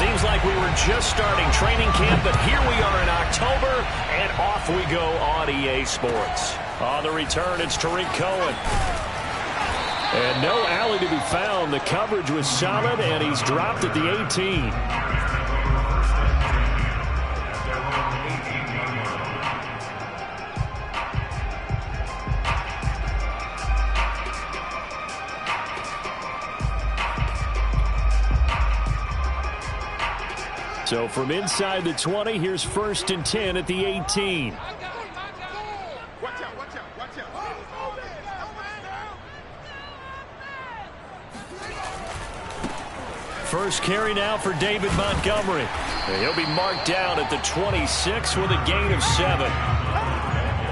Seems like we were just starting training camp, but here we are in October, and off we go on EA Sports. On the return, it's Tariq Cohen. And no alley to be found. The coverage was solid, and he's dropped at the 18. So from inside the 20, here's 1st and 10 at the 18. First carry now for David Montgomery. He'll be marked down at the 26 with a gain of 7.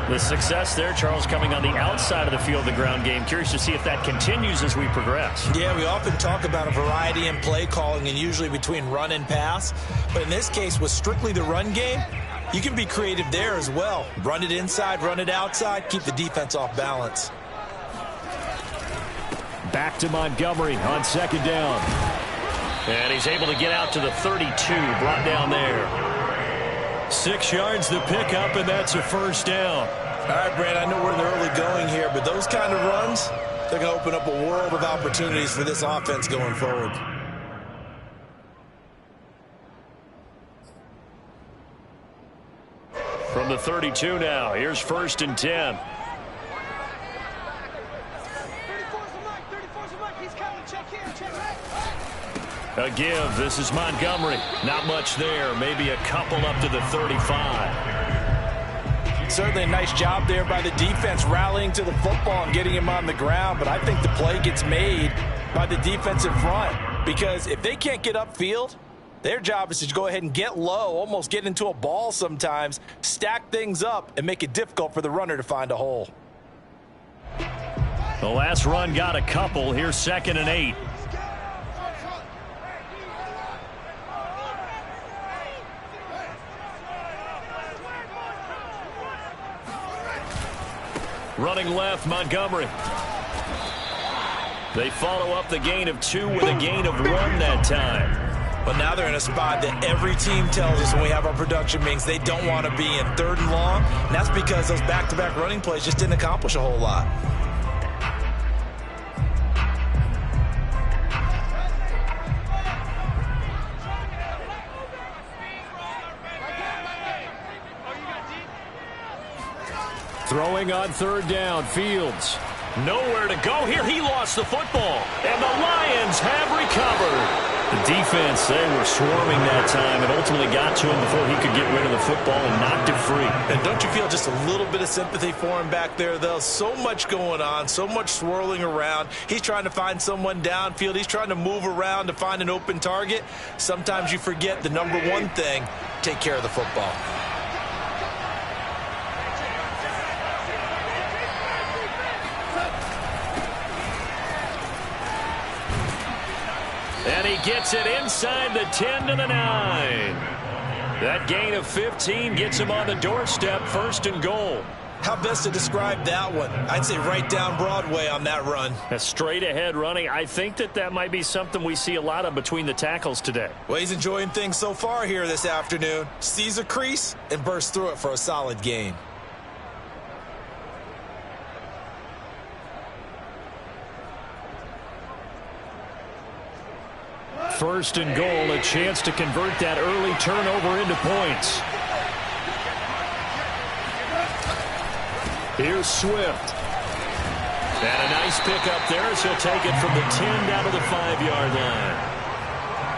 The success there, Charles, coming on the outside of the field, the ground game. Curious to see if that continues as we progress. Yeah, we often talk about a variety in play calling and usually between run and pass. But in this case, with strictly the run game, you can be creative there as well. Run it inside, run it outside, keep the defense off balance. Back to Montgomery on 2nd down. And he's able to get out to the 32, brought down there. 6 yards the pickup, and that's a 1st down. All right, Brad, I know we're in the early going here, but those kind of runs, they're going to open up a world of opportunities for this offense going forward. From the 32 now, here's 1st and 10. A give. This is Montgomery. Not much there. Maybe a couple up to the 35. Certainly a nice job there by the defense rallying to the football and getting him on the ground. But I think the play gets made by the defensive front. Because if they can't get upfield, their job is to go ahead and get low, almost get into a ball sometimes, stack things up, and make it difficult for the runner to find a hole. The last run got a couple. Here's 2nd and 8. Running left, Montgomery. They follow up the gain of 2 with a gain of 1 that time. But now they're in a spot that every team tells us when we have our production meetings they don't want to be in 3rd and long. And that's because those back-to-back running plays just didn't accomplish a whole lot. Throwing on 3rd down, Fields. Nowhere to go here. He lost the football, and the Lions have recovered. The defense, they were swarming that time and ultimately got to him before he could get rid of the football and knocked it free. And don't you feel just a little bit of sympathy for him back there, though? So much going on, so much swirling around. He's trying to find someone downfield. He's trying to move around to find an open target. Sometimes you forget the number one thing, take care of the football. And he gets it inside the 10 to the 9. That gain of 15 gets him on the doorstep, 1st and goal. How best to describe that one? I'd say right down Broadway on that run. A straight ahead running. I think that might be something we see a lot of between the tackles today. Well, he's enjoying things so far here this afternoon. Sees a crease and bursts through it for a solid gain. First and goal, a chance to convert that early turnover into points. Here's Swift. And a nice pickup there as he'll take it from the 10 down to the 5-yard line.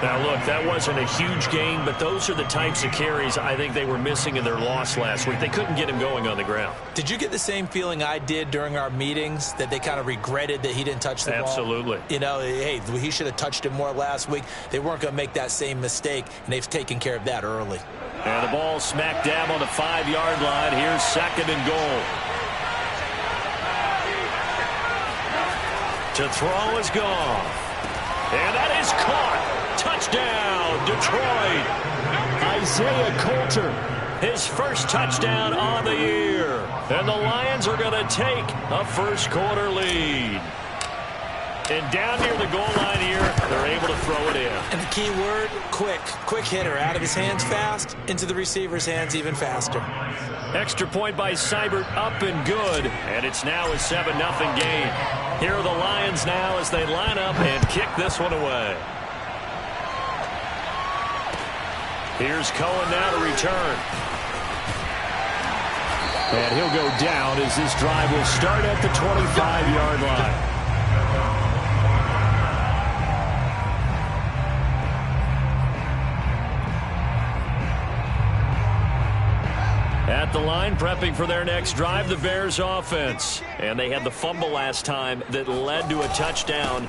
Now, look, that wasn't a huge gain, but those are the types of carries I think they were missing in their loss last week. They couldn't get him going on the ground. Did you get the same feeling I did during our meetings, that they kind of regretted that he didn't touch the ball? Absolutely. You know, hey, he should have touched it more last week. They weren't going to make that same mistake, and they've taken care of that early. And the ball smack dab on the 5-yard line. Here's 2nd and goal. To throw is gone. And that is caught. Touchdown, Detroit. Isaiah Coulter, his first touchdown on the year. And the Lions are going to take a first quarter lead. And down near the goal line here, they're able to throw it in. And the key word, quick. Quick hitter. Out of his hands fast, into the receiver's hands even faster. Extra point by Seibert, up and good. And it's now a 7-0 game. Here are the Lions now as they line up and kick this one away. Here's Cohen now to return. And he'll go down as this drive will start at the 25-yard line. At the line, prepping for their next drive, the Bears offense. And they had the fumble last time that led to a touchdown.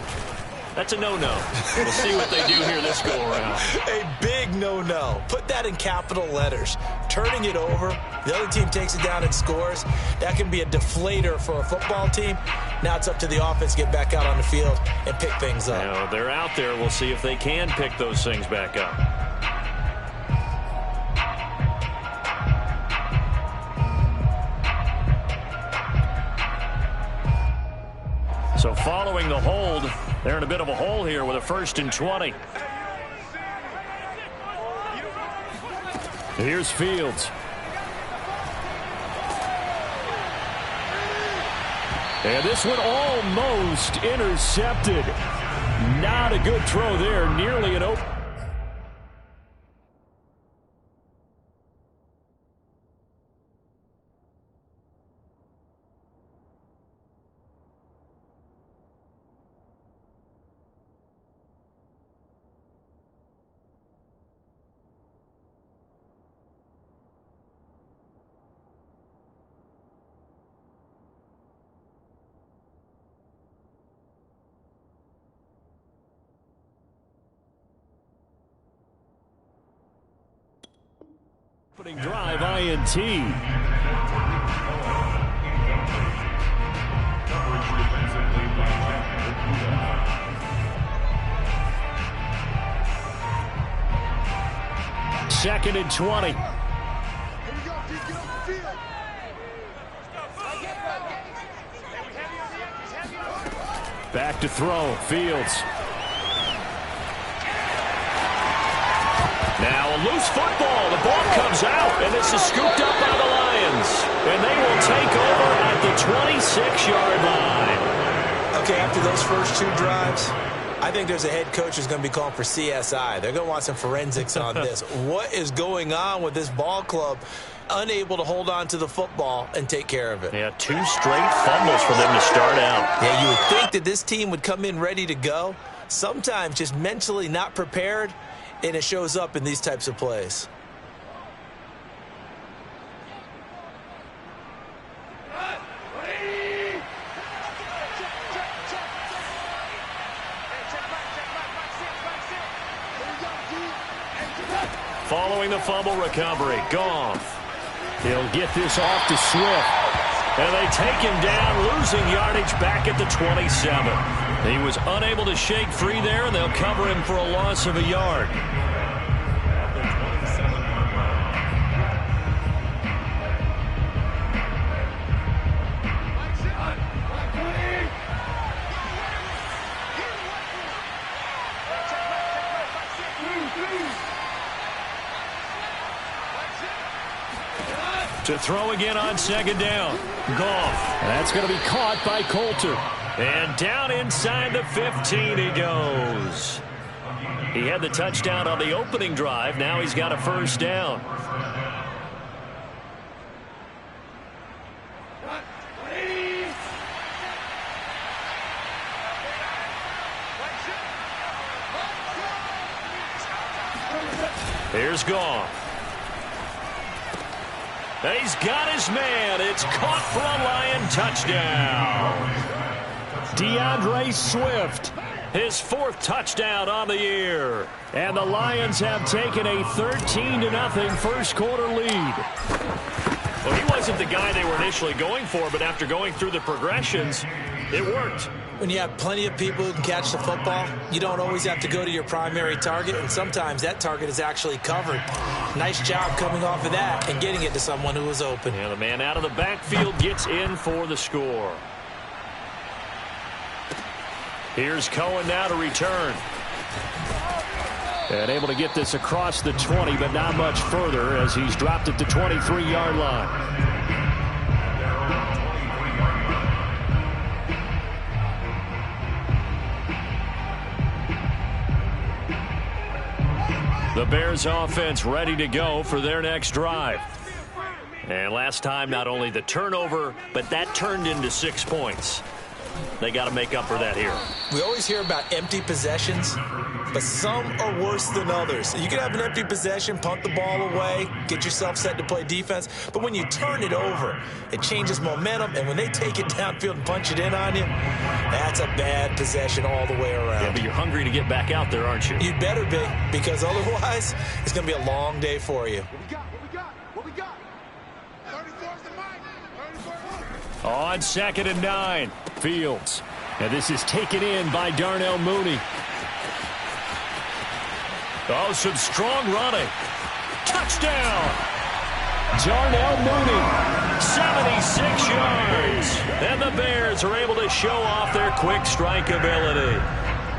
That's a no-no. We'll see what they do here this go-around. A big no-no. Put that in capital letters. Turning it over, the other team takes it down and scores. That can be a deflator for a football team. Now it's up to the offense to get back out on the field and pick things up. Now, they're out there. We'll see if they can pick those things back up. So following the hold, they're in a bit of a hole here with a 1st and 20. Here's Fields. And this one almost intercepted. Not a good throw there. Nearly an open. Opening drive, INT. Second and 20. Back to throw, Fields. Now a loose football. The ball comes out, and this is scooped up by the Lions. And they will take over at the 26-yard line. Okay, after those first 2 drives, I think there's a head coach who's going to be calling for CSI. They're going to want some forensics on this. What is going on with this ball club? Unable to hold on to the football and take care of it. Yeah, 2 straight fumbles for them to start out. Yeah, you would think that this team would come in ready to go. Sometimes just mentally not prepared, and it shows up in these types of plays. Following the fumble recovery, Goff. He'll get this off to Swift. And they take him down, losing yardage back at the 27. He was unable to shake free there, and they'll cover him for a loss of a yard. To throw again on 2nd down. Goff. That's going to be caught by Coulter. And down inside the 15 he goes. He had the touchdown on the opening drive. Now he's got a 1st down. Here's Goff. And he's got his man. It's caught for a Lion touchdown. DeAndre Swift, his 4th touchdown on the year. And the Lions have taken a 13-0 first quarter lead. Well, he wasn't the guy they were initially going for, but after going through the progressions, it worked. When you have plenty of people who can catch the football, you don't always have to go to your primary target, and sometimes that target is actually covered. Nice job coming off of that and getting it to someone who was open. And the man out of the backfield gets in for the score. Here's Cohen now to return. And able to get this across the 20, but not much further as he's dropped at the 23-yard line. The Bears offense ready to go for their next drive. And last time, not only the turnover, but that turned into 6 points. They got to make up for that here. We always hear about empty possessions, but some are worse than others. You can have an empty possession, punt the ball away, get yourself set to play defense, but when you turn it over, it changes momentum, and when they take it downfield and punch it in on you, that's a bad possession all the way around. Yeah, but you're hungry to get back out there, aren't you? You'd better be, because otherwise, it's going to be a long day for you. What we got? 34's the mic. 34. On 2nd and 9, Fields. And this is taken in by Darnell Mooney. Oh, some strong running. Touchdown! Darnell Mooney, 76 yards. And the Bears are able to show off their quick strike ability.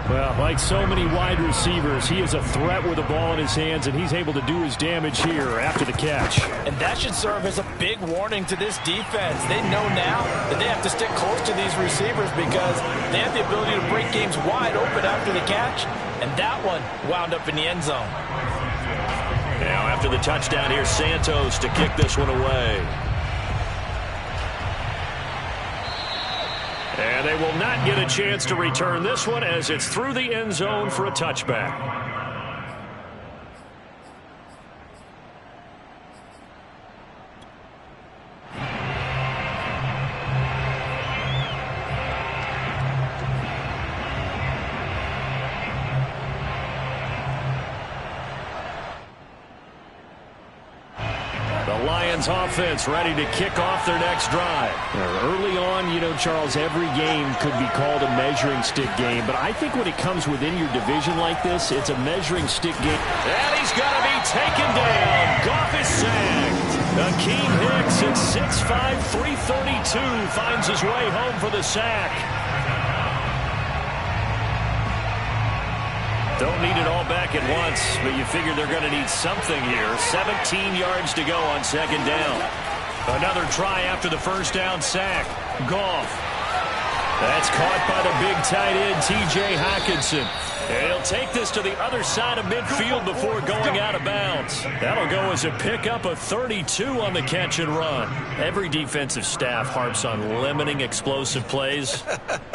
Well, like so many wide receivers, he is a threat with the ball in his hands, and he's able to do his damage here after the catch. And that should serve as a big warning to this defense. They know now that they have to stick close to these receivers because they have the ability to break games wide open after the catch, and that one wound up in the end zone. Now after the touchdown, here's Santos to kick this one away. And they will not get a chance to return this one as it's through the end zone for a touchback. Lions offense ready to kick off their next drive. Early on, you know, Charles, every game could be called a measuring stick game, but I think when it comes within your division like this, it's a measuring stick game. And he's got to be taken down. Goff is sacked. Akeem Hicks at 6'5", 332 finds his way home for the sack. Don't need it all back at once, but you figure they're going to need something here. 17 yards to go on 2nd down. Another try after the first down sack. Goff. That's caught by the big tight end, T.J. Hockenson. And he'll take this to the other side of midfield before going out of bounds. That'll go as a pickup of 32 on the catch and run. Every defensive staff harps on limiting explosive plays.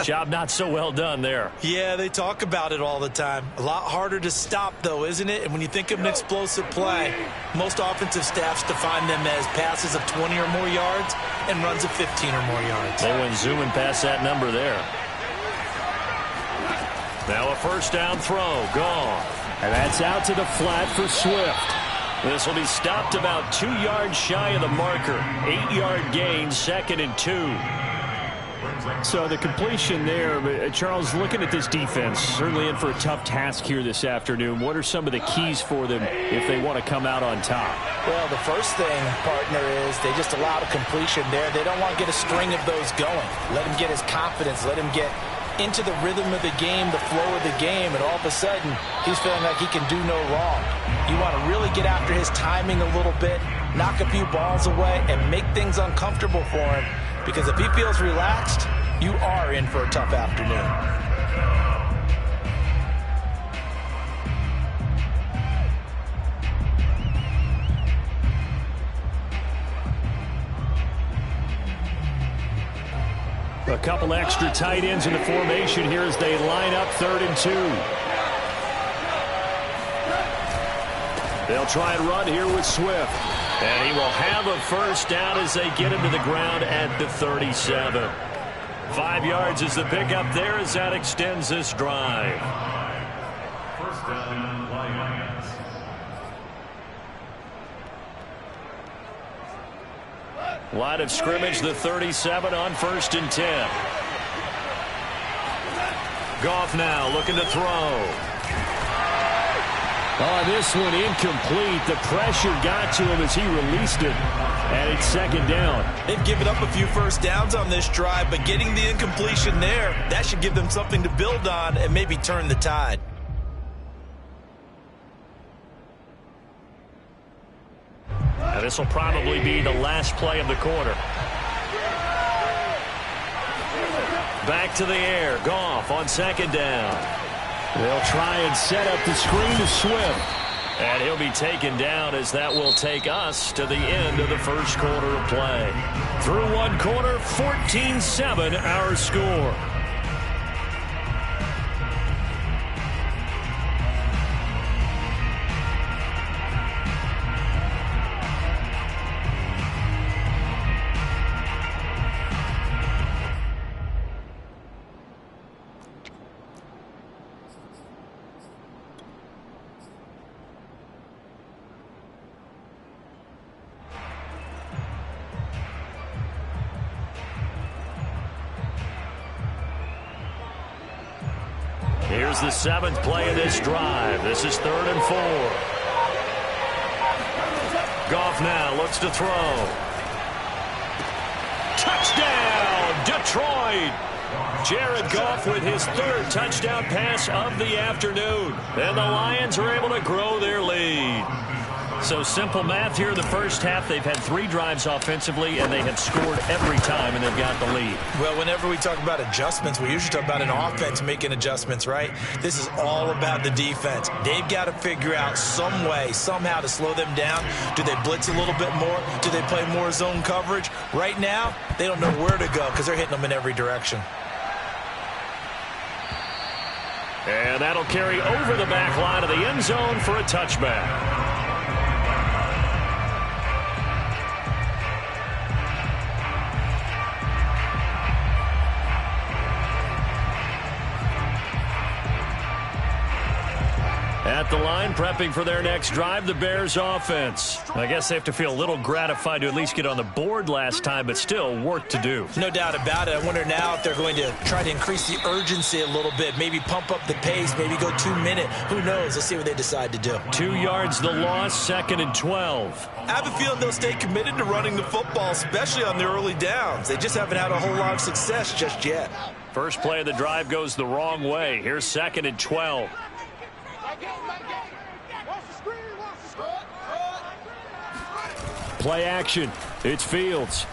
Job not so well done there. Yeah, they talk about it all the time. A lot harder to stop, though, isn't it? And when you think of an explosive play, most offensive staffs define them as passes of 20 or more yards and runs of 15 or more yards. They went zooming past that number there. Now a first down throw, gone. And that's out to the flat for Swift. This will be stopped about 2 yards shy of the marker. 8-yard gain, 2nd and 2. So the completion there, Charles, looking at this defense, certainly in for a tough task here this afternoon. What are some of the keys for them if they want to come out on top? Well, the first thing, partner, is they just allowed a completion there. They don't want to get a string of those going. Let him get his confidence. Let him get into the rhythm of the game, the flow of the game, and all of a sudden, he's feeling like he can do no wrong. You want to really get after his timing a little bit, knock a few balls away, and make things uncomfortable for him, because if he feels relaxed, you are in for a tough afternoon. A couple extra tight ends in the formation here as they line up 3rd and 2. They'll try and run here with Swift. And he will have a first down as they get him to the ground at the 37. 5 yards is the pickup there as that extends this drive. First down, Lions. Line of scrimmage, the 37 on 1st and 10. Goff now looking to throw. Oh, this one incomplete. The pressure got to him as he released it. And it's second down. They've given up a few first downs on this drive, but getting the incompletion there, that should give them something to build on and maybe turn the tide. Now this will probably be the last play of the quarter. Back to the air. Goff on second down. They'll try and set up the screen to Swift. And he'll be taken down as that will take us to the end of the first quarter of play. Through one quarter, 14-7 our score. Here's the seventh play of this drive. This is 3rd and 4. Goff now looks to throw. Touchdown, Detroit! Jared Goff with his 3rd touchdown pass of the afternoon. And the Lions are able to grow their lead. So simple math here in the first half. They've had 3 drives offensively, and they have scored every time, and they've got the lead. Well, whenever we talk about adjustments, we usually talk about an offense making adjustments, right? This is all about the defense. They've got to figure out some way, somehow to slow them down. Do they blitz a little bit more? Do they play more zone coverage? Right now, they don't know where to go because they're hitting them in every direction. And that'll carry over the back line of the end zone for a touchback. At the line, prepping for their next drive, the Bears offense. I guess they have to feel a little gratified to at least get on the board last time, but still work to do. No doubt about it. I wonder now if they're going to try to increase the urgency a little bit, maybe pump up the pace, maybe go 2-minute. Who knows? Let's see what they decide to do. 2 yards the loss, 2nd and 12. I have a feeling they'll stay committed to running the football, especially on the early downs. They just haven't had a whole lot of success just yet. First play of the drive goes the wrong way. Here's 2nd and 12. Play action. It's Fields.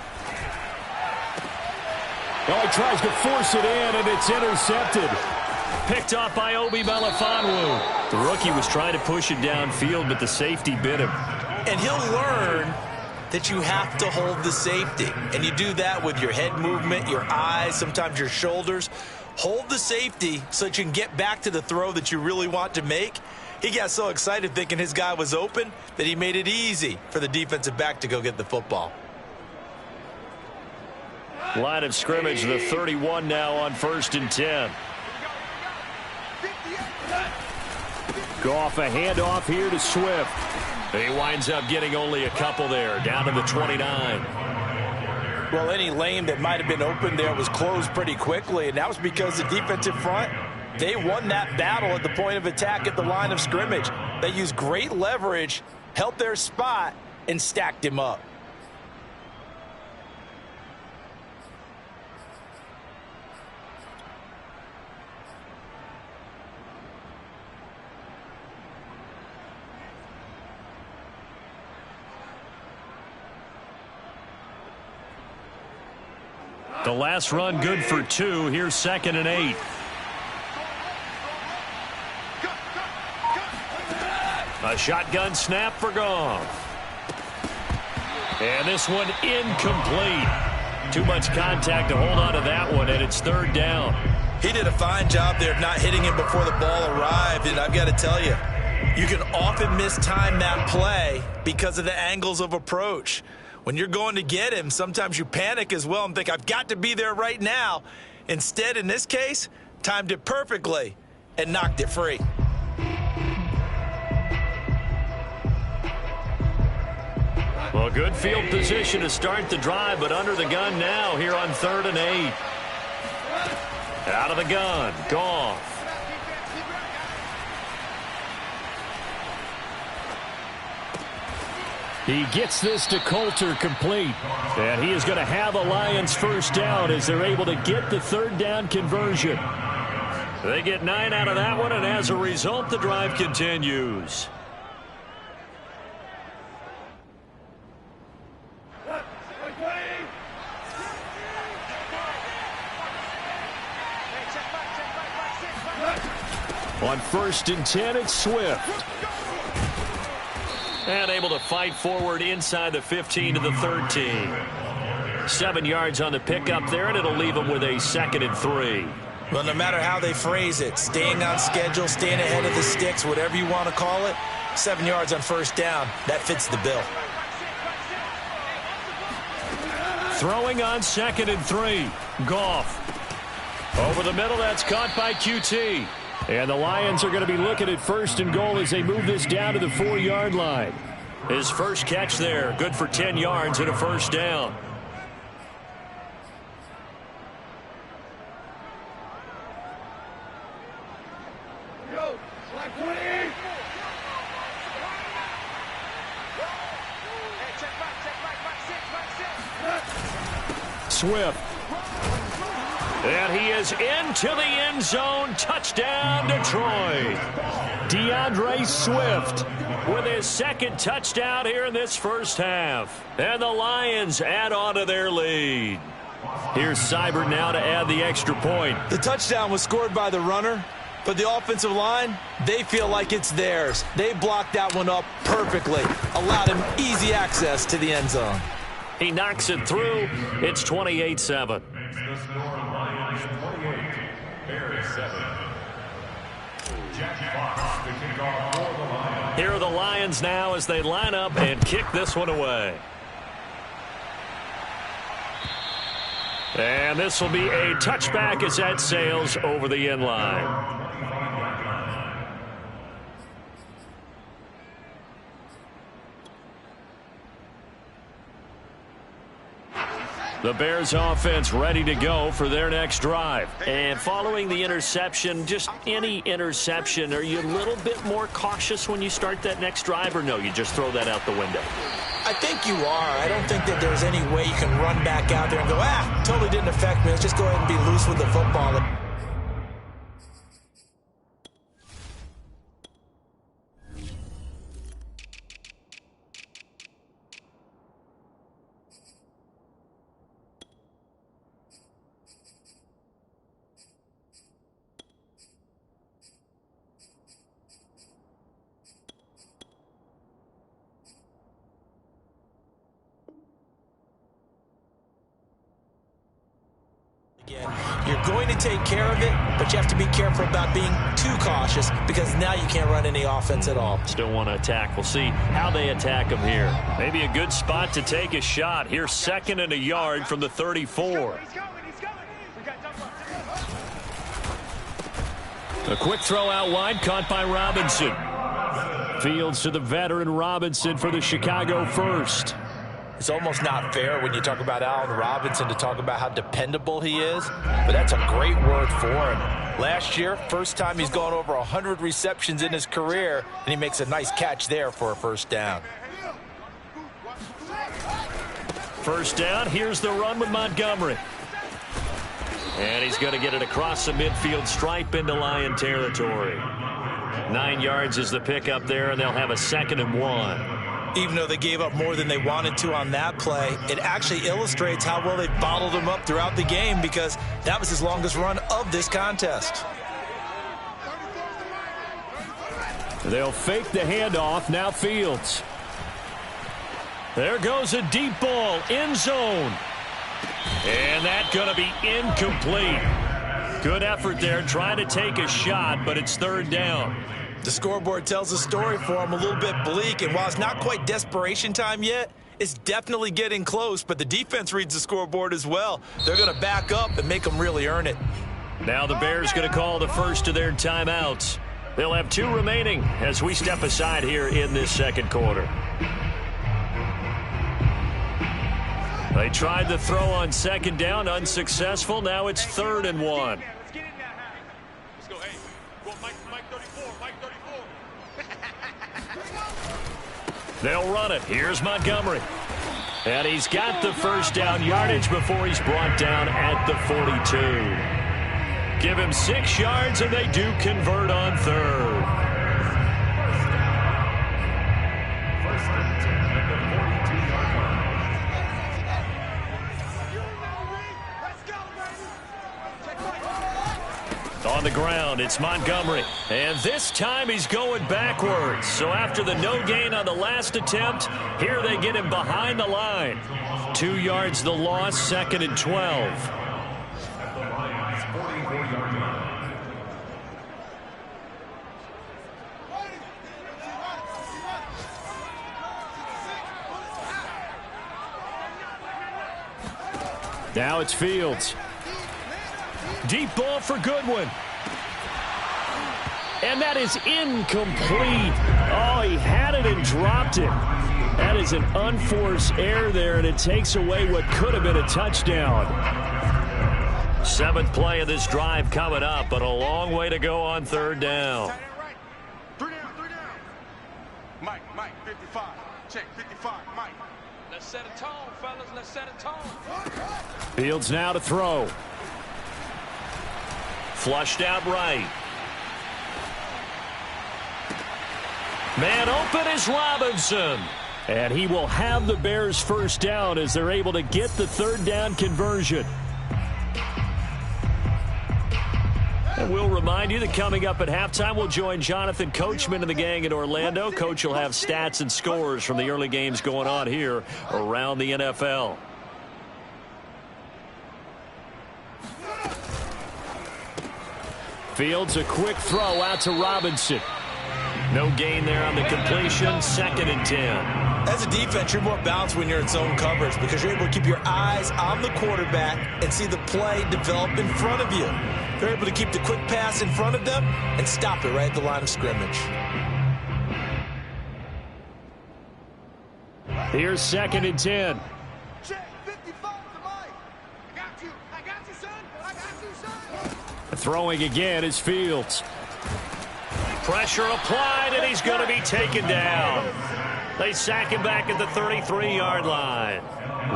Oh, he tries to force it in, and it's intercepted. Picked off by Obi Melifonwu. The rookie was trying to push it downfield, but the safety bit him. And he'll learn that you have to hold the safety. And you do that with your head movement, your eyes, sometimes your shoulders. Hold the safety so that you can get back to the throw that you really want to make. He got so excited thinking his guy was open that he made it easy for the defensive back to go get the football. Line of scrimmage, the 31 now on 1st and 10. Goff a handoff here to Swift. He winds up getting only a couple there, down to the 29. Well, any lane that might have been open there was closed pretty quickly, and that was because the defensive front, they won that battle at the point of attack at the line of scrimmage. They used great leverage, held their spot, and stacked him up. The last run good for 2. Here's 2nd and 8. A shotgun snap for Goff. And this one incomplete. Too much contact to hold on to that one, and it's 3rd down. He did a fine job there of not hitting him before the ball arrived, and I've got to tell you, you can often mistime that play because of the angles of approach. When you're going to get him, sometimes you panic as well and think, I've got to be there right now. Instead, in this case, timed it perfectly and knocked it free. Well, good field position to start the drive, but under the gun now here on 3rd and 8. Out of the gun, Goff. He gets this to Coulter complete. And he is going to have a Lions first down as they're able to get the third down conversion. They get 9 out of that one, and as a result, the drive continues. On 1st and 10, it's Swift. And able to fight forward inside the 15 to the 13. 7 yards on the pickup there, and it'll leave them with a 2nd and 3. Well, no matter how they phrase it, staying on schedule, staying ahead of the sticks, whatever you want to call it, 7 yards on 1st down, that fits the bill. Throwing on 2nd and 3. Goff. Over the middle, that's caught by QT. And the Lions are going to be looking at 1st and goal as they move this down to the 4-yard line. His first catch there, good for 10 yards and a 1st down. Swift. And he is into the end zone. Touchdown, Detroit. DeAndre Swift with his 2nd touchdown here in this first half. And the Lions add on to their lead. Here's Seibert now to add the extra point. The touchdown was scored by the runner, but the offensive line, they feel like it's theirs. They blocked that one up perfectly, allowed him easy access to the end zone. He knocks it through. It's 28-7. Here are the Lions now as they line up and kick this one away. And this will be a touchback as that sails over the end line. The Bears offense ready to go for their next drive. And following the interception, just any interception, are you a little bit more cautious when you start that next drive, or no, you just throw that out the window? I think you are. I don't think that there's any way you can run back out there and go, totally didn't affect me. Let's just go ahead and be loose with the football. You're going to take care of it, but you have to be careful about being too cautious because now you can't run any offense at all. Still want to attack. We'll see how they attack them here. Maybe a good spot to take a shot. Here's 2nd and a yard from the 34. A quick throw out wide, caught by Robinson. Fields to the veteran Robinson for the Chicago first. It's almost not fair when you talk about Allen Robinson to talk about how dependable he is, but that's a great word for him. Last year, first time he's gone over 100 receptions in his career, and he makes a nice catch there for a 1st down. First down, here's the run with Montgomery. And he's going to get it across the midfield stripe into Lion territory. 9 yards is the pickup there, and they'll have a 2nd and 1. Even though they gave up more than they wanted to on that play, it actually illustrates how well they bottled him up throughout the game because that was his longest run of this contest. They'll fake the handoff. Now Fields. There goes a deep ball. End zone. And that's going to be incomplete. Good effort there trying to take a shot, but it's 3rd down. The scoreboard tells a story for him, a little bit bleak, and while it's not quite desperation time yet, it's definitely getting close, but the defense reads the scoreboard as well. They're going to back up and make them really earn it. Now the Bears going to call the first of their timeouts. They'll have 2 remaining as we step aside here in this 2nd quarter. They tried the throw on 2nd down, unsuccessful. Now it's 3rd and 1. They'll run it. Here's Montgomery. And he's got the first down yardage before he's brought down at the 42. Give him 6 yards, and they do convert on third. First and 10 at the 42-yard line. On the ground, it's Montgomery. And this time he's going backwards. So after the no gain on the last attempt, here they get him behind the line. 2 yards the loss, 2nd and 12. At the Lions' 44-yard line. Now it's Fields. Deep ball for Goodwin. And that is incomplete. Oh, he had it and dropped it. That is an unforced error there, and it takes away what could have been a touchdown. 7th play of this drive coming up, but a long way to go on 3rd down. 3 down. Mike, 55. Check, 55, Mike. Let's set a tone, fellas. Let's set a tone. Fields now to throw. Flushed out right. Man open is Robinson. And he will have the Bears' first down as they're able to get the 3rd down conversion. And we'll remind you that coming up at halftime, we'll join Jonathan Coachman and the gang in Orlando. Coach will have stats and scores from the early games going on here around the NFL. Fields, a quick throw out to Robinson. No gain there on the completion, 2nd and 10. As a defense, you're more balanced when you're in zone coverage because you're able to keep your eyes on the quarterback and see the play develop in front of you. They're able to keep the quick pass in front of them and stop it right at the line of scrimmage. Here's 2nd and 10. Check, 55 to Mike. I got you, son. I got you, son. Throwing again is Fields. Pressure applied, and he's going to be taken down. They sack him back at the 33-yard line.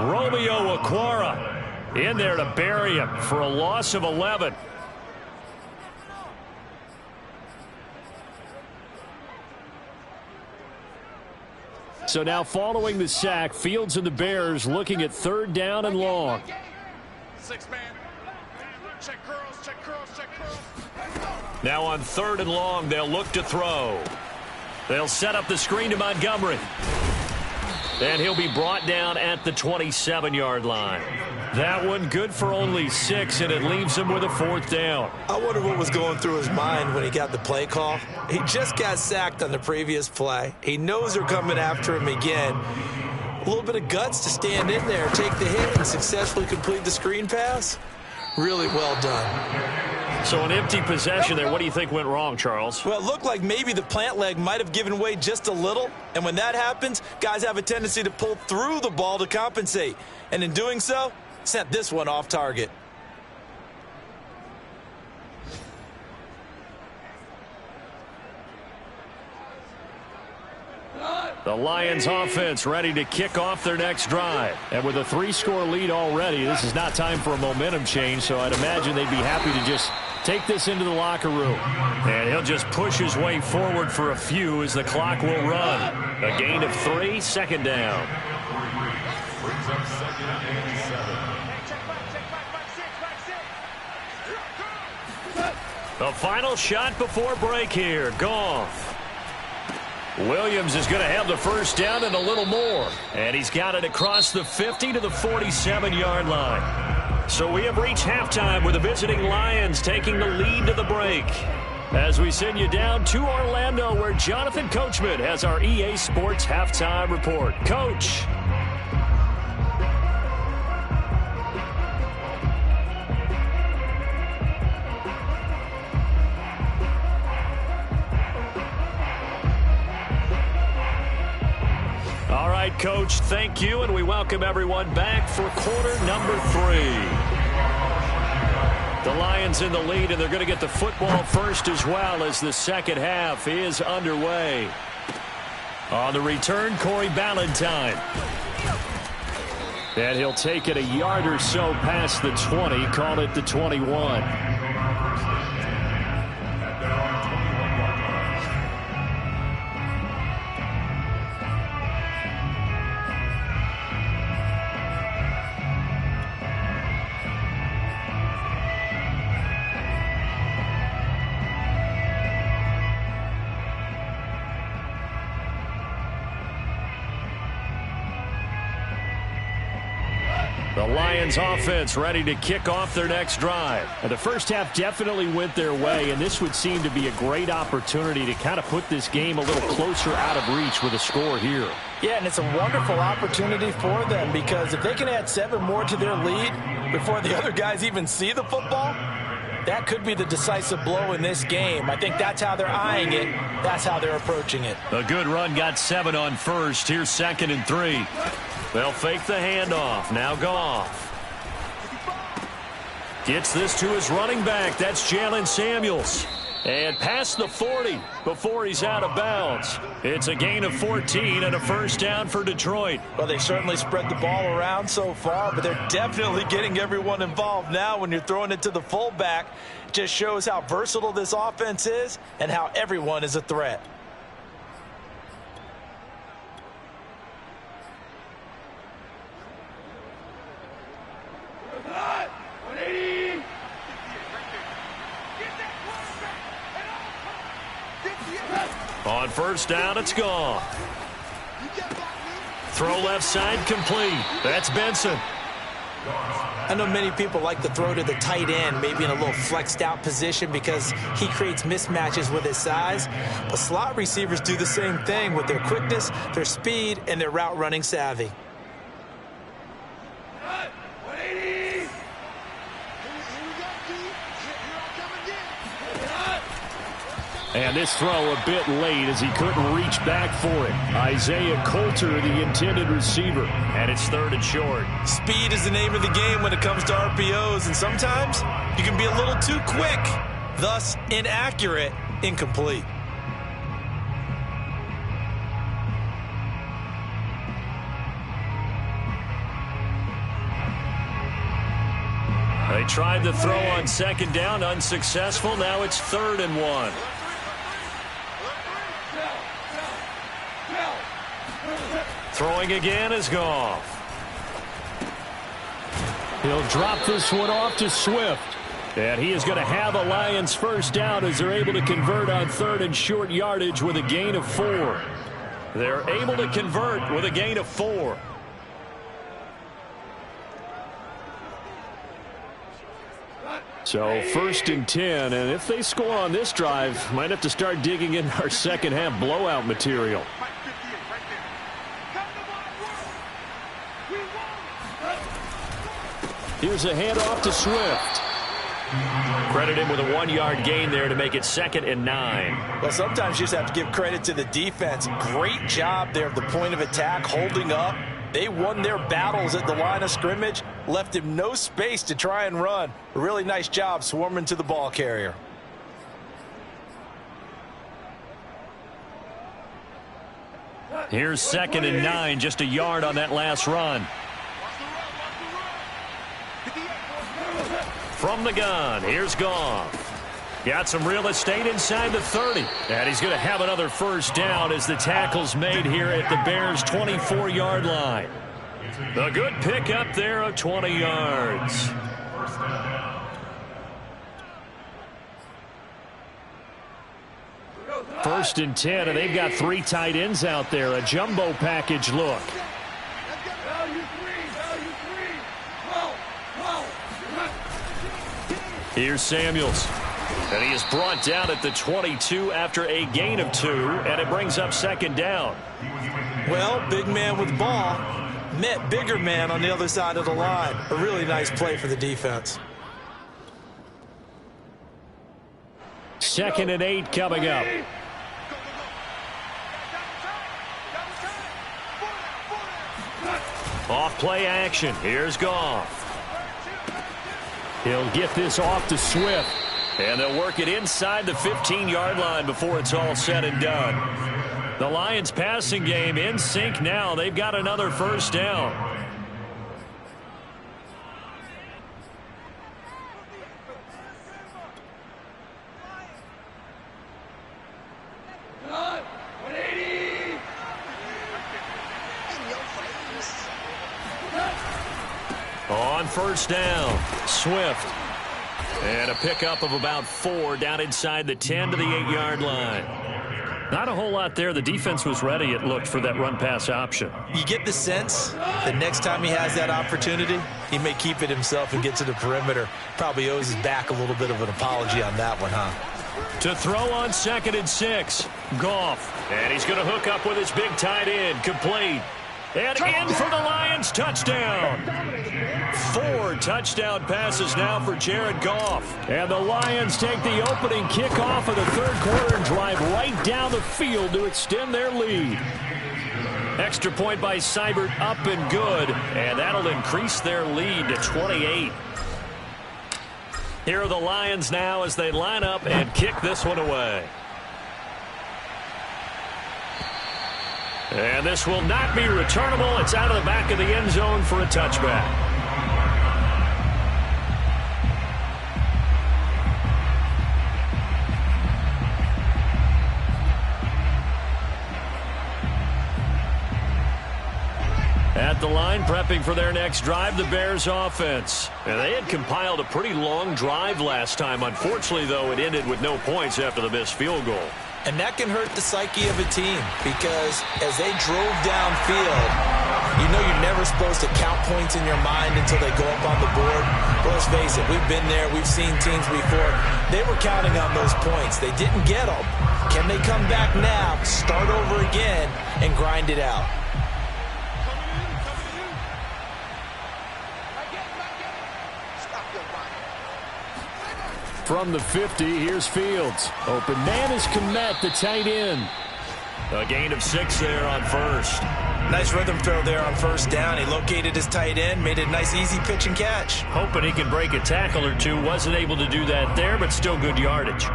Wk4 in there to bury him for a loss of 11. So now following the sack, Fields and the Bears looking at 3rd down and long. 6-man. Check curls. Now on 3rd and long, they'll look to throw. They'll set up the screen to Montgomery. And he'll be brought down at the 27-yard line. That one good for only 6, and it leaves him with a 4th down. I wonder what was going through his mind when he got the play call. He just got sacked on the previous play. He knows they're coming after him again. A little bit of guts to stand in there, take the hit, and successfully complete the screen pass. Really well done. So an empty possession there. What do you think went wrong, Charles? Well, it looked like maybe the plant leg might have given way just a little. And when that happens, guys have a tendency to pull through the ball to compensate. And in doing so, sent this one off target. The Lions offense ready to kick off their next drive. And with a 3-score lead already, this is not time for a momentum change, so I'd imagine they'd be happy to just take this into the locker room. And he'll just push his way forward for a few as the clock will run. A gain of 3, 2nd down. Brings up 2nd and 7. The final shot before break here. Goff. Williams is going to have the first down and a little more. And he's got it across the 50 to the 47-yard line. So we have reached halftime with the visiting Lions taking the lead to the break. As we send you down to Orlando, where Jonathan Coachman has our EA Sports halftime report. Coach. All right, Coach, thank you, and we welcome everyone back for quarter number 3. The Lions in the lead, and they're going to get the football first as well as the second half is underway. On the return, Corey Ballantyne. And he'll take it a yard or so past the 20, call it the 21. The Lions offense ready to kick off their next drive. And the first half definitely went their way, and this would seem to be a great opportunity to kind of put this game a little closer out of reach with a score here. Yeah, and it's a wonderful opportunity for them, because if they can add 7 more to their lead before the other guys even see the football, that could be the decisive blow in this game. I think that's how they're eyeing it. That's how they're approaching it. A good run, got 7 on first. Here's 2nd and 3. They'll fake the handoff. Now Goff. Gets this to his running back. That's Jalen Samuels. And past the 40 before he's out of bounds. It's a gain of 14 and a first down for Detroit. Well, they certainly spread the ball around so far, but they're definitely getting everyone involved now when you're throwing it to the fullback. It just shows how versatile this offense is and how everyone is a threat. On first down, it's gone. Throw left side, complete. That's Benson. I know many people like to throw to the tight end, maybe in a little flexed out position because he creates mismatches with his size. But slot receivers do the same thing with their quickness, their speed, and their route running savvy. And this throw a bit late as he couldn't reach back for it. Isaiah Coulter, the intended receiver. And it's 3rd and short. Speed is the name of the game when it comes to RPOs, and sometimes you can be a little too quick, thus inaccurate, incomplete. They tried the throw on 2nd down, unsuccessful. Now it's 3rd and 1. Throwing again is Goff. He'll drop this one off to Swift. And he is going to have a Lions first down as they're able to convert on 3rd and short yardage with a gain of 4. They're able to convert with a gain of 4. So 1st and 10, and if they score on this drive, might have to start digging in our second half blowout material. Here's a handoff to Swift. Credit him with a 1-yard gain there to make it 2nd and 9. Well, sometimes you just have to give credit to the defense. Great job there at the point of attack, holding up. They won their battles at the line of scrimmage, left him no space to try and run. A really nice job swarming to the ball carrier. Here's 2nd and 9, just a yard on that last run. From the gun, here's Goff. Got some real estate inside the 30. And he's going to have another first down as the tackle's made here at the Bears' 24-yard line. A good pick up there of 20 yards. First and 10, and they've got 3 tight ends out there. A jumbo package look. Here's Samuels. And he is brought down at the 22 after a gain of 2, and it brings up 2nd down. Well, big man with the ball met bigger man on the other side of the line. A really nice play for the defense. 2nd and 8 coming up. Off play action. Here's Goff. He'll get this off to Swift. And they'll work it inside the 15-yard line before it's all said and done. The Lions passing game in sync now. They've got another first down. On first down, Swift. And a pickup of about 4 down inside the 10 to the 8-yard line. Not a whole lot there. The defense was ready, it looked, for that run-pass option. You get the sense that next time he has that opportunity, he may keep it himself and get to the perimeter. Probably owes his back a little bit of an apology on that one, huh? To throw on 2nd and 6, Goff. And he's going to hook up with his big tight end, complete. And in for the Lions, touchdown. 4 touchdown passes now for Jared Goff. And the Lions take the opening kickoff of the third quarter and drive right down the field to extend their lead. Extra point by Seibert, up and good. And that'll increase their lead to 28. Here are the Lions now as they line up and kick this one away. And this will not be returnable. It's out of the back of the end zone for a touchback. At the line, prepping for their next drive, the Bears offense. And they had compiled a pretty long drive last time. Unfortunately, though, it ended with no points after the missed field goal. And that can hurt the psyche of a team because as they drove downfield, you know you're never supposed to count points in your mind until they go up on the board. But let's face it, we've been there. We've seen teams before. They were counting on those points. They didn't get them. Can they come back now, start over again, and grind it out? From the 50, here's Fields. Open man is Kmet, the tight end. A gain of 6 there on first. Nice rhythm throw there on first down. He located his tight end, made it a nice easy pitch and catch. Hoping he can break a tackle or two. Wasn't able to do that there, but still good yardage.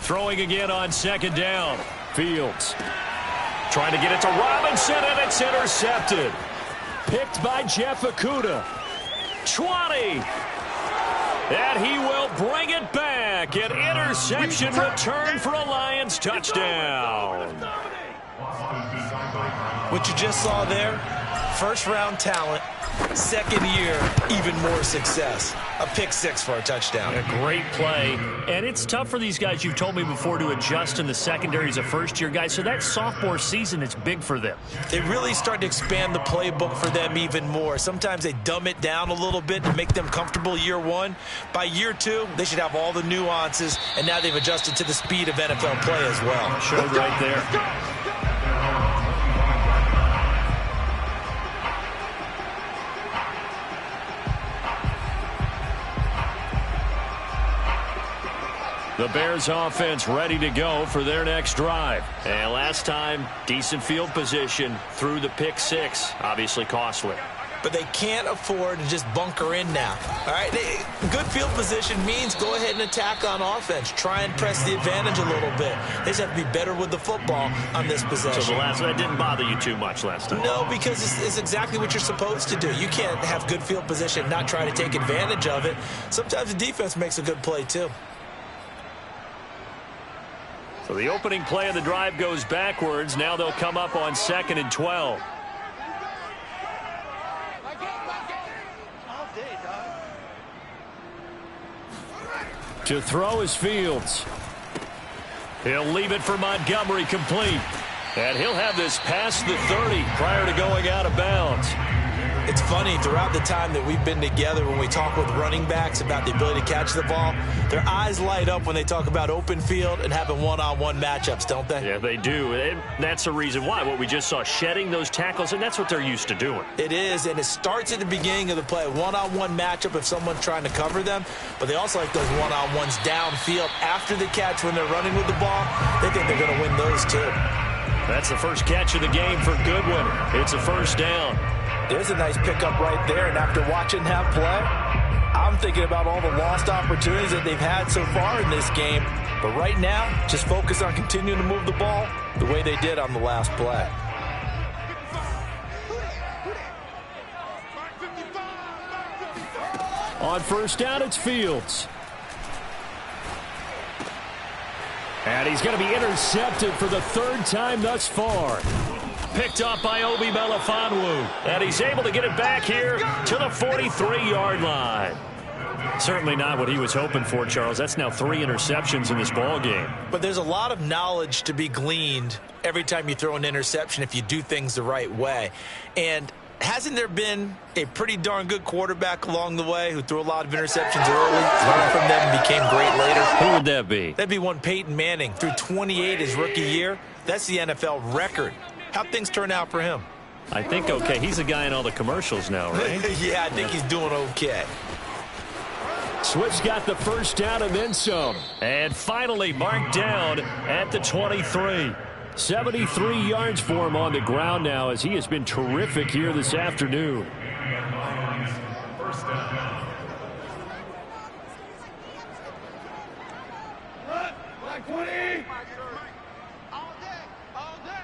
Throwing again on 2nd down. Fields trying to get it to Robinson, and it's intercepted. Picked by Jeff Okudah. 20. And he will bring it back. An interception return for a Lions touchdown. What you just saw there, first-round talent, second year, even more success. A pick 6 for a touchdown. A great play. And it's tough for these guys, you've told me before, to adjust in the secondary as a first-year guy. So that sophomore season is big for them. They really start to expand the playbook for them even more. Sometimes they dumb it down a little bit to make them comfortable year 1. By year 2, they should have all the nuances, and now they've adjusted to the speed of NFL play as well. Showed right there. The Bears offense ready to go for their next drive. And last time, decent field position through the pick 6. Obviously costly. But they can't afford to just bunker in now. All right, good field position means go ahead and attack on offense. Try and press the advantage a little bit. They just have to be better with the football on this possession. So that didn't bother you too much last time? No, because it's exactly what you're supposed to do. You can't have good field position and not try to take advantage of it. Sometimes the defense makes a good play too. So the opening play of the drive goes backwards. Now they'll come up on 2nd and 12. To throw is Fields. He'll leave it for Montgomery, complete. And he'll have this past the 30 prior to going out of bounds. It's funny, throughout the time that we've been together, when we talk with running backs about the ability to catch the ball, their eyes light up when they talk about open field and having one-on-one matchups, don't they? Yeah, they do. And that's the reason why. What we just saw, shedding those tackles, and that's what they're used to doing. It is, and it starts at the beginning of the play. One-on-one matchup if someone's trying to cover them, but they also like those one-on-ones downfield after the catch when they're running with the ball. They think they're going to win those too. That's the first catch of the game for Goodwin. It's a first down. There's a nice pickup right there, and after watching that play, I'm thinking about all the lost opportunities that they've had so far in this game. But right now, just focus on continuing to move the ball the way they did on the last play. On first down, it's Fields. And he's going to be intercepted for the third time thus far. Picked up by Obi Melifonwu. And he's able to get it back here to the 43-yard line. Certainly not what he was hoping for, Charles. That's now 3 interceptions in this ball game. But there's a lot of knowledge to be gleaned every time you throw an interception if you do things the right way. And hasn't there been a pretty darn good quarterback along the way who threw a lot of interceptions early, learned from them, and became great later? Who would that be? That'd be one Peyton Manning. Threw 28 his rookie year. That's the NFL record. How'd things turn out for him? I think okay. He's a guy in all the commercials now, right? Yeah, I think he's doing okay. Swift's got the first down and then some. And finally marked down at the 23. 73 yards for him on the ground now as he has been terrific here this afternoon. First down. Black 20. All day, all day.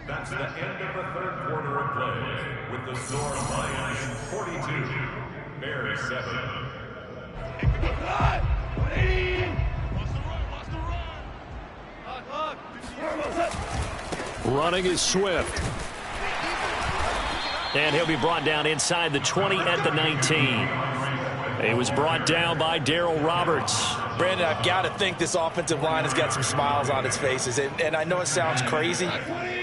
That's the end of the third quarter of play, with the score Lions 42, Bears 7. Running is Swift. And he'll be brought down inside the 20 at the 19. He was brought down by Darryl Roberts. Brandon, I've got to think this offensive line has got some smiles on its faces. And I know it sounds crazy,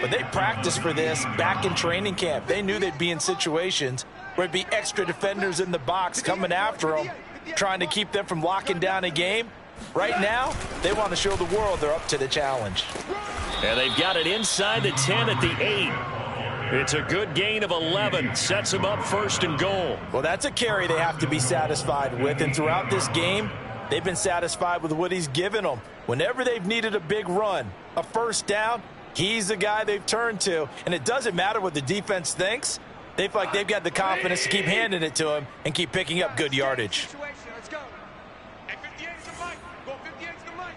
but they practiced for this back in training camp. They knew they'd be in situations where there'd be extra defenders in the box coming after them, trying to keep them from locking down a game. Right now, they want to show the world they're up to the challenge. And they've got it inside the 10 at the 8. It's a good gain of 11. Sets them up first and goal. Well, that's a carry they have to be satisfied with. And throughout this game, they've been satisfied with what he's given them. Whenever they've needed a big run, a first down, he's the guy they've turned to. And it doesn't matter what the defense thinks. They feel like they've got the confidence to keep handing it to him and keep picking up good yardage. Let's go. And 58's the mic. Go 58's the mic.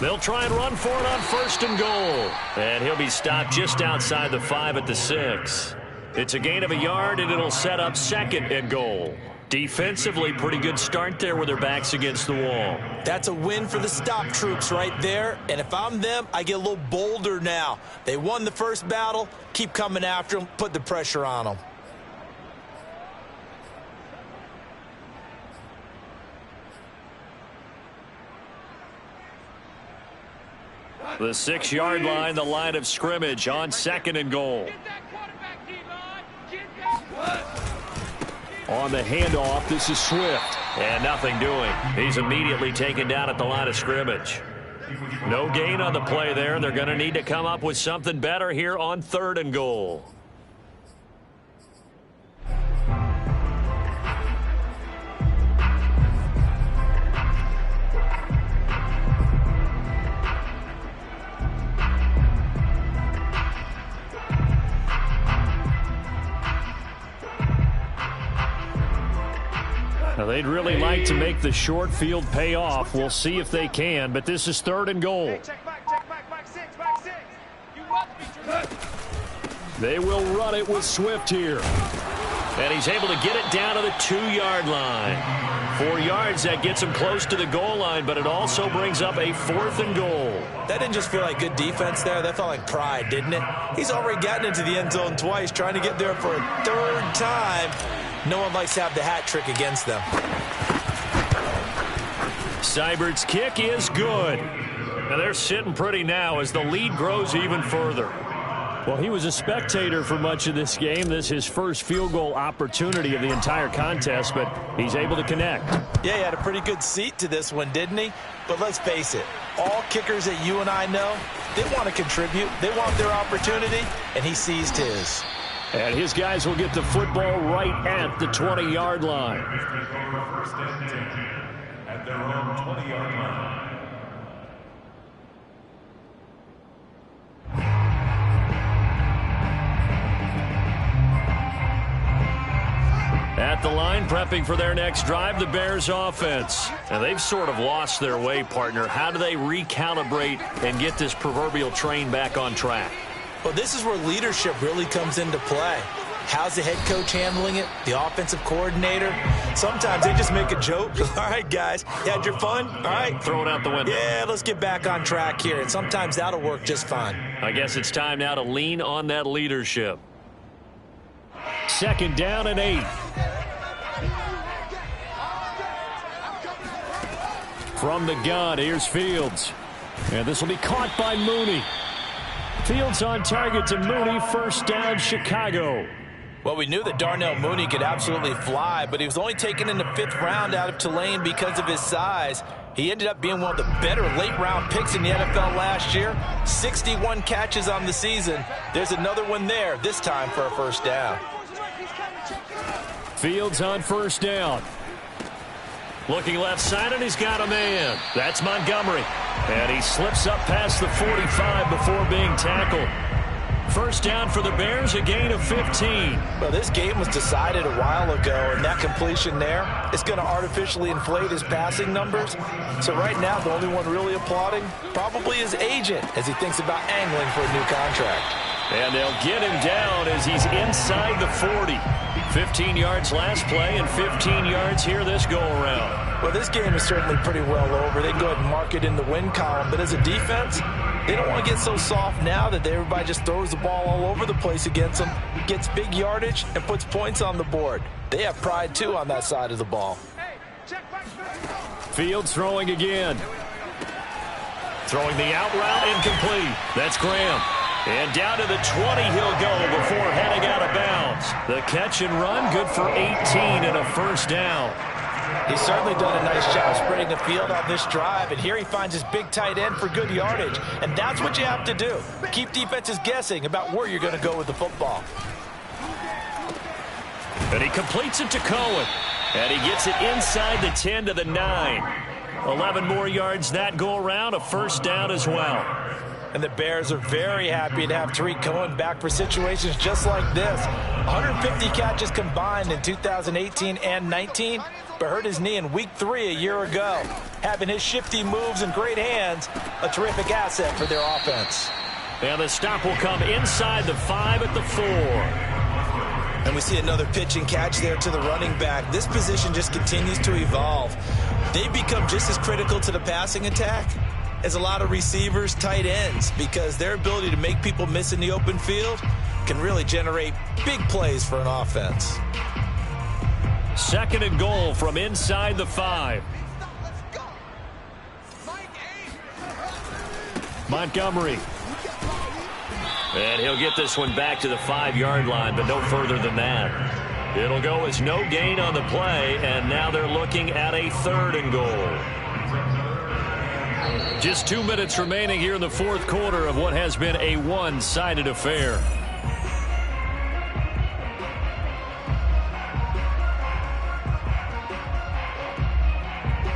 They'll try and run for it on first and goal. And he'll be stopped just outside the 5 at the 6. It's a gain of a yard, and it'll set up second and goal. Defensively, pretty good start there with their backs against the wall. That's a win for the stop troops right there. And if I'm them, I get a little bolder now. They won the first battle. Keep coming after them. Put the pressure on them. The 6-yard line, the line of scrimmage on second and goal. On the handoff, this is Swift. And nothing doing. He's immediately taken down at the line of scrimmage. No gain on the play there. They're going to need to come up with something better here on third and goal. Now, they'd really like to make the short field pay off. We'll see if they can, but this is third and goal. Check back, back 6, back 6. You must be true. They will run it with Swift here. And he's able to get it down to the 2-yard line. 4 yards, that gets him close to the goal line, but it also brings up a 4th and goal. That didn't just feel like good defense there. That felt like pride, didn't it? He's already gotten into the end zone twice, trying to get there for a 3rd time. No one likes to have the hat trick against them. Seibert's kick is good. Now they're sitting pretty now as the lead grows even further. Well, he was a spectator for much of this game. This is his first field goal opportunity of the entire contest, but he's able to connect. Yeah, he had a pretty good seat to this one, didn't he? But let's face it, all kickers that you and I know, they want to contribute. They want their opportunity, and he seized his. And his guys will get the football right at the 20-yard line. First and 10 at their own 20-yard line. At the line, prepping for their next drive, the Bears offense. And they've sort of lost their way, partner. How do they recalibrate and get this proverbial train back on track? Well, this is where leadership really comes into play. How's the head coach handling it? The offensive coordinator? Sometimes they just make a joke. All right, guys, you had your fun? All right. Throw it out the window. Yeah, let's get back on track here. And sometimes that'll work just fine. I guess it's time now to lean on that leadership. 2nd down and 8. From the gun, here's Fields. And this will be caught by Mooney. Fields on target to Mooney. 1st down, Chicago. Well, we knew that Darnell Mooney could absolutely fly, but he was only taken in the 5th round out of Tulane because of his size. He ended up being one of the better late-round picks in the NFL last year. 61 catches on the season. There's another one there, this time for a 1st down. Fields on 1st down. Looking left side, and he's got a man. That's Montgomery. And he slips up past the 45 before being tackled. 1st down for the Bears, a gain of 15. Well, this game was decided a while ago, and that completion there is going to artificially inflate his passing numbers. So right now, the only one really applauding probably his agent as he thinks about angling for a new contract. And they'll get him down as he's inside the 40. 15 yards last play and 15 yards here this go-around. Well, this game is certainly pretty well over. They can go ahead and mark it in the win column. But as a defense, they don't want to get so soft now that everybody just throws the ball all over the place against them, gets big yardage, and puts points on the board. They have pride, too, on that side of the ball. Fields throwing again. Throwing the out route, incomplete. That's Graham. And down to the 20 he'll go before heading out of bounds. The catch and run, good for 18 and a 1st down. He's certainly done a nice job spreading the field on this drive, and here he finds his big tight end for good yardage. And that's what you have to do. Keep defenses guessing about where you're going to go with the football. And he completes it to Cohen. And he gets it inside the 10 to the 9. 11 more yards that go around, a 1st down as well. And the Bears are very happy to have Tariq Cohen back for situations just like this. 150 catches combined in 2018 and 19, but hurt his knee in week 3 a year ago. Having his shifty moves and great hands, a terrific asset for their offense. And the stop will come inside the 5 at the 4. And we see another pitch and catch there to the running back. This position just continues to evolve. They become just as critical to the passing attack as a lot of receivers, tight ends, because their ability to make people miss in the open field can really generate big plays for an offense. 2nd and goal from inside the 5. Montgomery. And he'll get this one back to the 5-yard line, but no further than that. It'll go as no gain on the play, and now they're looking at a 3rd and goal. Just 2 minutes remaining here in the 4th quarter of what has been a one-sided affair.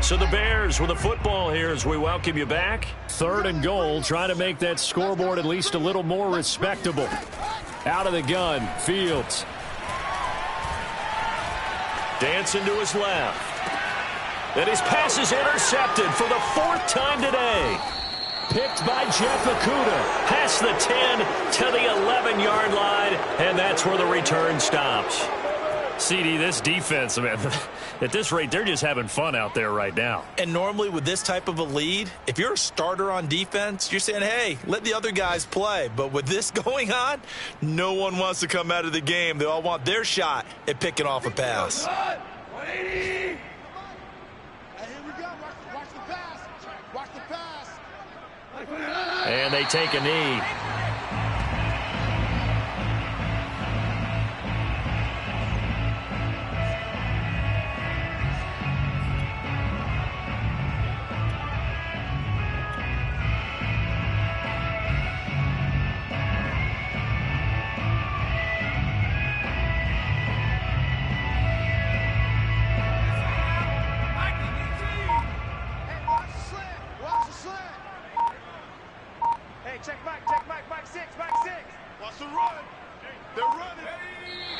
So the Bears with the football here as we welcome you back. 3rd and goal, trying to make that scoreboard at least a little more respectable. Out of the gun, Fields. Dancing to his left. And his pass is intercepted for the 4th time today. Picked by Jeff Okudah. Past the 10 to the 11-yard line, and that's where the return stops. CD, this defense, man, at this rate, they're just having fun out there right now. And normally with this type of a lead, if you're a starter on defense, you're saying, hey, let the other guys play. But with this going on, no one wants to come out of the game. They all want their shot at picking off a pass. And they take a knee.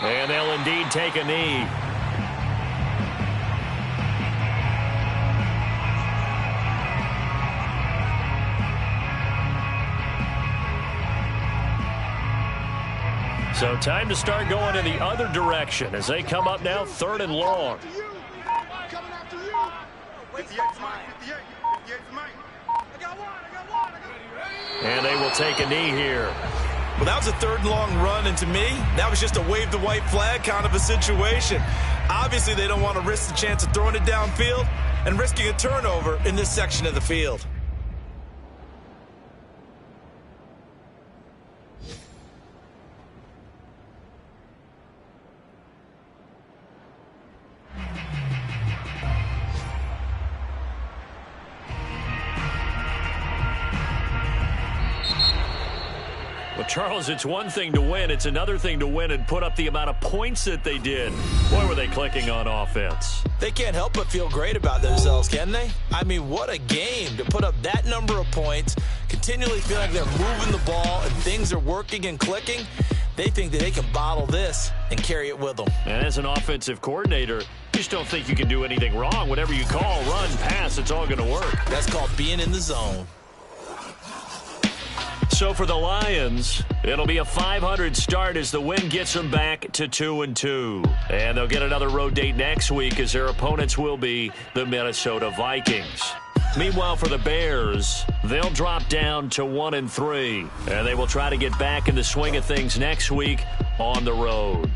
And they'll indeed take a knee. So time to start going in the other direction as they come up now 3rd and long. Coming after you. 58's mine. 58's mine. I got one. And they will take a knee here. Well, that was a 3rd and long run, and to me, that was just a wave the white flag kind of a situation. Obviously, they don't want to risk the chance of throwing it downfield and risking a turnover in this section of the field. Well, Charles, it's one thing to win. It's another thing to win and put up the amount of points that they did. Boy, were they clicking on offense. They can't help but feel great about themselves, can they? I mean, what a game to put up that number of points, continually feel like they're moving the ball and things are working and clicking. They think that they can bottle this and carry it with them. And as an offensive coordinator, you just don't think you can do anything wrong. Whatever you call, run, pass, it's all going to work. That's called being in the zone. So for the Lions, it'll be a .500 start as the win gets them back to 2-2. And they'll get another road date next week as their opponents will be the Minnesota Vikings. Meanwhile, for the Bears, they'll drop down to 1-3. And they will try to get back in the swing of things next week on the road.